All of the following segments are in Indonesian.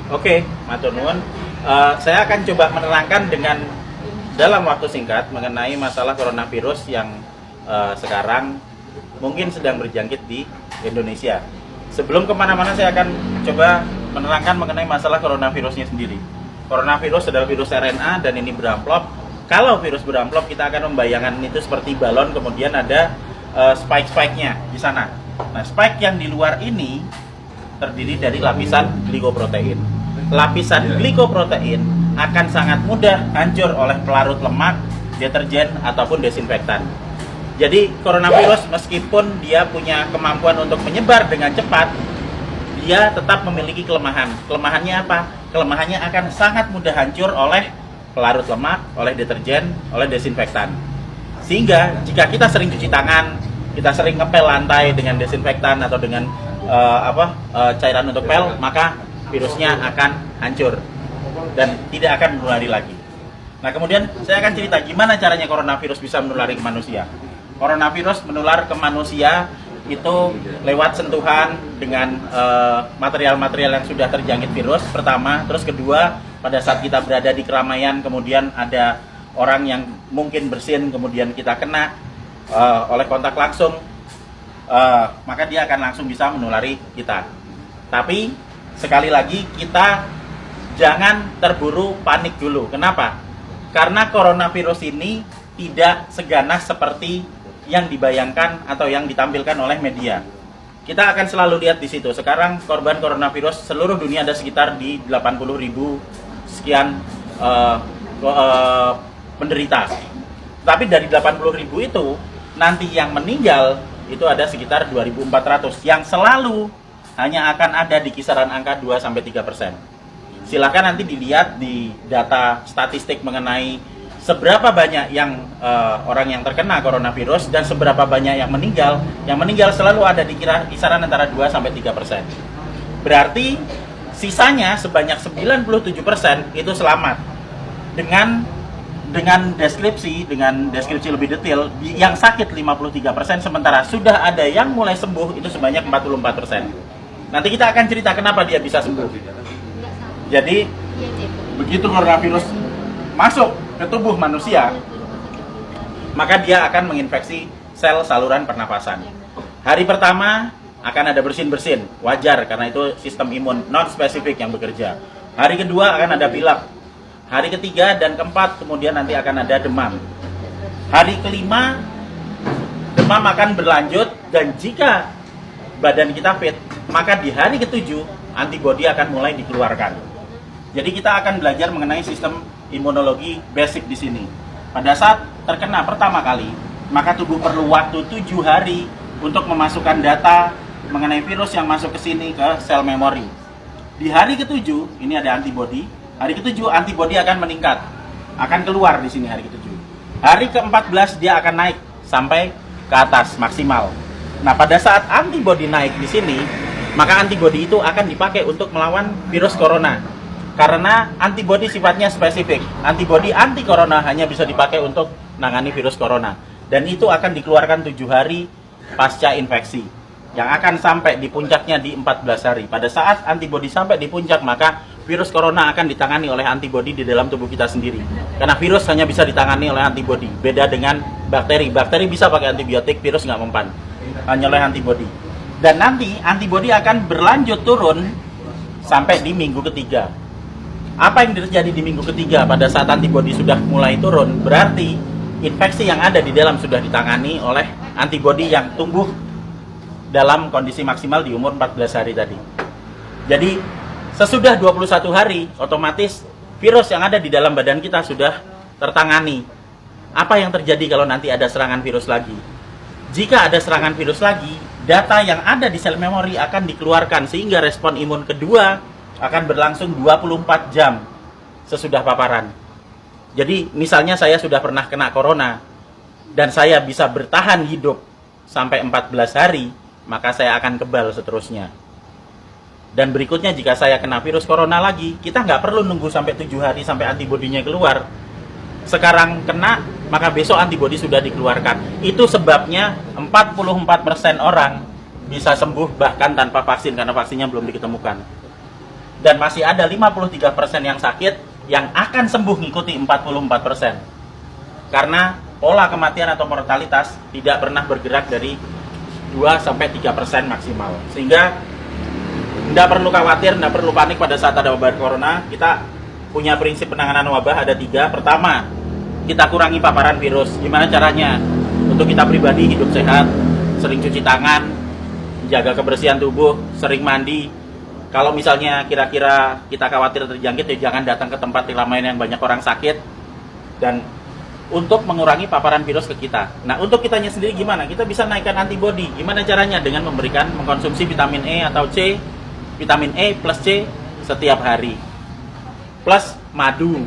Oke, matur nuwun. Saya akan coba menerangkan dengan dalam waktu singkat mengenai masalah coronavirus yang sekarang mungkin sedang berjangkit di Indonesia. Sebelum kemana-mana, saya akan coba menerangkan mengenai masalah coronavirusnya sendiri. Coronavirus adalah virus RNA dan ini beramplop. Kalau virus beramplop, kita akan membayangkan itu seperti balon, kemudian ada spike-spike-nya di sana. Nah, spike yang di luar ini terdiri dari lapisan glikoprotein. Lapisan glikoprotein akan sangat mudah hancur oleh pelarut lemak, deterjen, ataupun desinfektan. Jadi coronavirus meskipun dia punya kemampuan untuk menyebar dengan cepat, dia tetap memiliki kelemahan. Kelemahannya apa? Kelemahannya akan sangat mudah hancur oleh pelarut lemak, oleh deterjen, oleh desinfektan. Sehingga jika kita sering cuci tangan, kita sering ngepel lantai dengan desinfektan atau dengan cairan untuk pel, maka virusnya akan hancur dan tidak akan menulari lagi. Nah, kemudian saya akan cerita gimana caranya coronavirus bisa menulari ke manusia. Coronavirus menular ke manusia itu lewat sentuhan dengan material-material yang sudah terjangkit virus pertama, terus kedua pada saat kita berada di keramaian, kemudian ada orang yang mungkin bersin, kemudian kita kena oleh kontak langsung, maka dia akan langsung bisa menulari kita. Tapi sekali lagi, kita jangan terburu panik dulu. Kenapa? Karena coronavirus ini tidak seganas seperti yang dibayangkan atau yang ditampilkan oleh media. Kita akan selalu lihat di situ. Sekarang korban coronavirus seluruh dunia ada sekitar di 80.000 sekian penderita. Tapi dari 80.000 itu, nanti yang meninggal itu ada sekitar 2.400 yang selalu hanya akan ada di kisaran angka 2-3%. Silahkan nanti dilihat di data statistik mengenai seberapa banyak yang orang yang terkena coronavirus dan seberapa banyak yang meninggal. Yang meninggal selalu ada di kisaran antara 2-3%. Berarti sisanya sebanyak 97% itu selamat. Dengan deskripsi lebih detail, yang sakit 53%, sementara sudah ada yang mulai sembuh itu sebanyak 44%. Nanti kita akan cerita kenapa dia bisa sembuh. Jadi, begitu coronavirus masuk ke tubuh manusia, maka dia akan menginfeksi sel saluran pernapasan. Hari pertama akan ada bersin-bersin, wajar karena itu sistem imun non-spesifik yang bekerja. Hari kedua akan ada pilek. Hari ketiga dan keempat kemudian nanti akan ada demam. Hari kelima, demam akan berlanjut dan jika badan kita fit, maka di hari ketujuh antibodi akan mulai dikeluarkan. Jadi kita akan belajar mengenai sistem imunologi basic di sini. Pada saat terkena pertama kali, maka tubuh perlu waktu 7 hari untuk memasukkan data mengenai virus yang masuk ke sini ke sel memori. Di hari ketujuh ini ada antibodi. Hari ketujuh antibodi akan meningkat, akan keluar di sini hari ketujuh. Hari ke-14 dia akan naik sampai ke atas maksimal. Nah, pada saat antibodi naik di sini, maka antibodi itu akan dipakai untuk melawan virus corona. Karena antibodi sifatnya spesifik. Antibodi anti corona hanya bisa dipakai untuk menangani virus corona. Dan itu akan dikeluarkan 7 hari pasca infeksi. Yang akan sampai di puncaknya di 14 hari. Pada saat antibodi sampai di puncak, maka virus corona akan ditangani oleh antibodi di dalam tubuh kita sendiri. Karena virus hanya bisa ditangani oleh antibodi. Beda dengan bakteri. Bakteri bisa pakai antibiotik, virus nggak mempan. Hanya oleh antibodi. Dan nanti antibodi akan berlanjut turun sampai di minggu ketiga. Apa yang terjadi di minggu ketiga pada saat antibodi sudah mulai turun? Berarti infeksi yang ada di dalam sudah ditangani oleh antibodi yang tumbuh dalam kondisi maksimal di umur 14 hari tadi. Jadi sesudah 21 hari, otomatis virus yang ada di dalam badan kita sudah tertangani. Apa yang terjadi kalau nanti ada serangan virus lagi? Jika ada serangan virus lagi, data yang ada di sel memori akan dikeluarkan sehingga respon imun kedua akan berlangsung 24 jam sesudah paparan. Jadi misalnya saya sudah pernah kena corona dan saya bisa bertahan hidup sampai 14 hari, maka saya akan kebal seterusnya. Dan berikutnya jika saya kena virus corona lagi, kita nggak perlu nunggu sampai 7 hari sampai antibodinya keluar. Sekarang kena, maka besok antibodi sudah dikeluarkan. Itu sebabnya 44% orang bisa sembuh bahkan tanpa vaksin karena vaksinnya belum diketemukan. dan masih ada 53% yang sakit yang akan sembuh ngikuti 44%. Karena pola kematian atau mortalitas tidak pernah bergerak dari 2-3% maksimal. Sehingga tidak perlu khawatir, tidak perlu panik pada saat ada wabah corona. Kita punya prinsip penanganan wabah ada 3. Pertama, kita kurangi paparan virus. Gimana caranya? Untuk kita pribadi hidup sehat, sering cuci tangan, jaga kebersihan tubuh, sering mandi. Kalau misalnya kira-kira kita khawatir terjangkit, ya jangan datang ke tempat keramaian yang banyak orang sakit. Dan untuk mengurangi paparan virus ke kita. Nah, untuk kitanya sendiri gimana? Kita bisa naikkan antibodi. Gimana caranya? Dengan mengkonsumsi vitamin E atau C, vitamin E plus C setiap hari. Plus madu.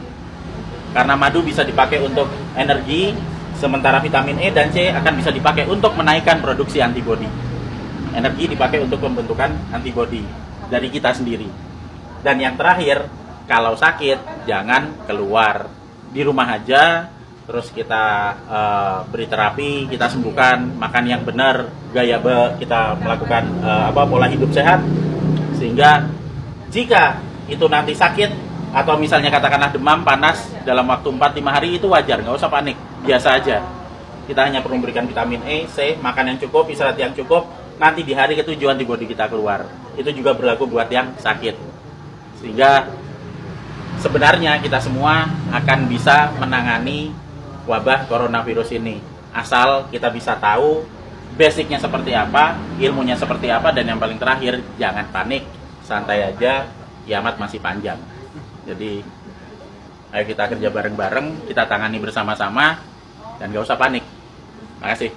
Karena madu bisa dipakai untuk energi, sementara vitamin E dan C akan bisa dipakai untuk menaikkan produksi antibodi. Energi dipakai untuk pembentukan antibodi dari kita sendiri. Dan yang terakhir, kalau sakit jangan keluar. Di rumah aja. Terus kita beri terapi, kita sembuhkan, makan yang benar, kita melakukan pola hidup sehat, sehingga jika itu nanti sakit atau misalnya katakanlah demam, panas dalam waktu 4-5 hari itu wajar, nggak usah panik, biasa aja. Kita hanya perlu memberikan vitamin E, C, makan yang cukup, istirahat yang cukup, nanti di hari ke-7 antibodi kita keluar. Itu juga berlaku buat yang sakit. Sehingga sebenarnya kita semua akan bisa menangani wabah coronavirus ini, asal kita bisa tahu basicnya seperti apa, ilmunya seperti apa, dan yang paling terakhir jangan panik, santai aja, kiamat masih panjang. Jadi ayo kita kerja bareng-bareng, kita tangani bersama-sama, dan gak usah panik. Makasih.